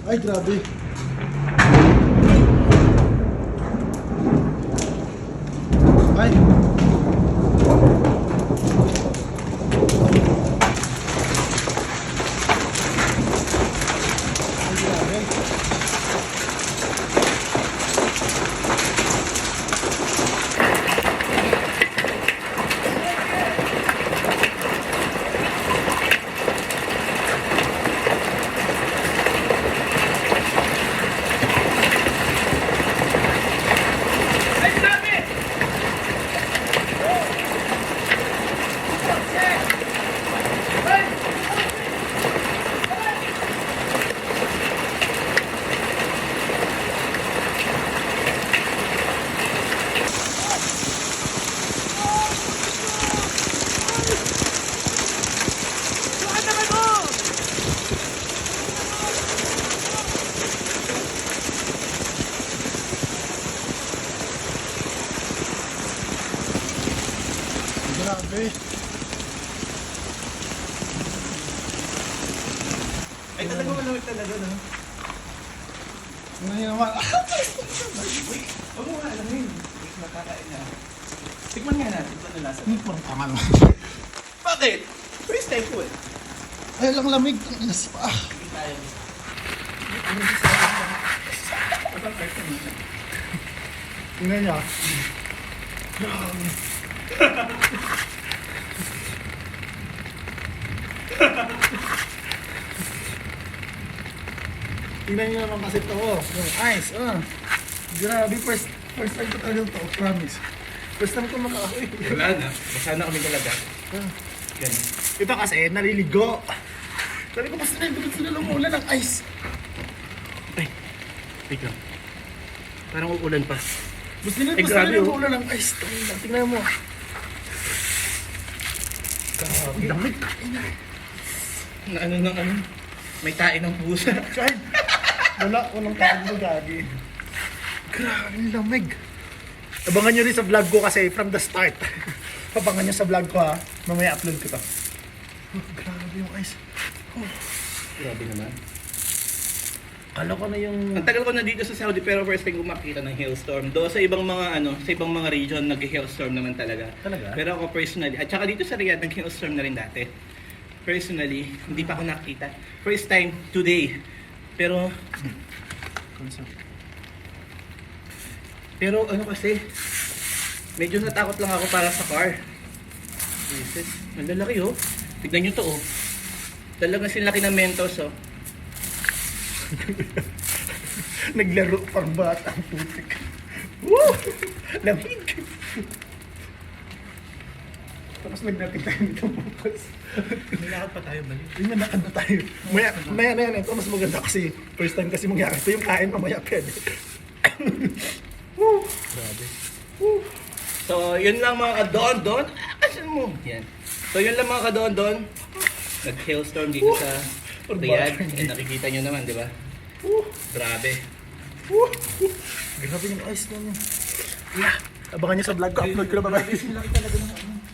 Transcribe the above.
Ay, grabe. Ay. Ay, grabe. Grabe. Ay, talaga malamig talaga, no? Ano yun naman? Wait, huwag mo nga alamin. Wait, makakain na. Tikman nga natin kung ano lasa. Parang tama naman. Bakit? First time ko eh. Ay, lang lamig. Ang inas pa. Hindi tayo. Tingnan niya. Tingnan niyo naman kasi ito. Yung ice. Grabe. First time ko talaga ito. Promise. First time ko makakain. Wala na. Basa na kami talaga. Ganun. Ito kasi naliligo. Sabi ko, basta na sila lumulan ng ice. Ay, wait lang. Parang uulan pa. Basta na Eh, grabe, oh. lumulan ng ice. Tingnan mo. Grabe. Damig. Na ano ng ano? May tain ng pusa. Kahit wala ko ng tawag mo gagi. Grabe, ang lamig. Abangan nyo rin sa vlog ko kasi from the start. Abangan nyo sa vlog ko ha. Mamaya upload ko to. Grabe yung ice. Grabe naman. Kala ko na yung... Ang tagal ko na dito sa Saudi pero first time ko makita ng hailstorm. Do sa ibang mga ano, sa ibang mga region nag-hailstorm naman talaga. Talaga? Pero ako personally, at saka dito sa Riyadh nag-hailstorm na rin dati. Personally, hindi pa ako nakita. First time today. Pero ano kasi, medyo natakot lang ako para sa car. Jesus, ang lalaki oh. Tignan nyo to oh. Talagang sinlaki ng Mentos oh. Naglaro pang bata ang putik. Woo! Lamig! Tapos nagdating tayo dito bukas. Nilakad pa tayo balik. Yun na, nakanda tayo. Maya na yan. Ito mas maganda kasi first time kasi mangyari. Ito yung kain mamaya pwede. Woo! Grabe. So, yun lang mga kadon-don. Asan mo? Yan. So, yun lang mga kadon-don. Nag-hailstorm dito sa Riyadh. Eh, nakikita nyo naman, di ba? Grabe. Grabe yung ice mo. Abangan niyo sa vlog ko. Upload ko na. Bye-bye.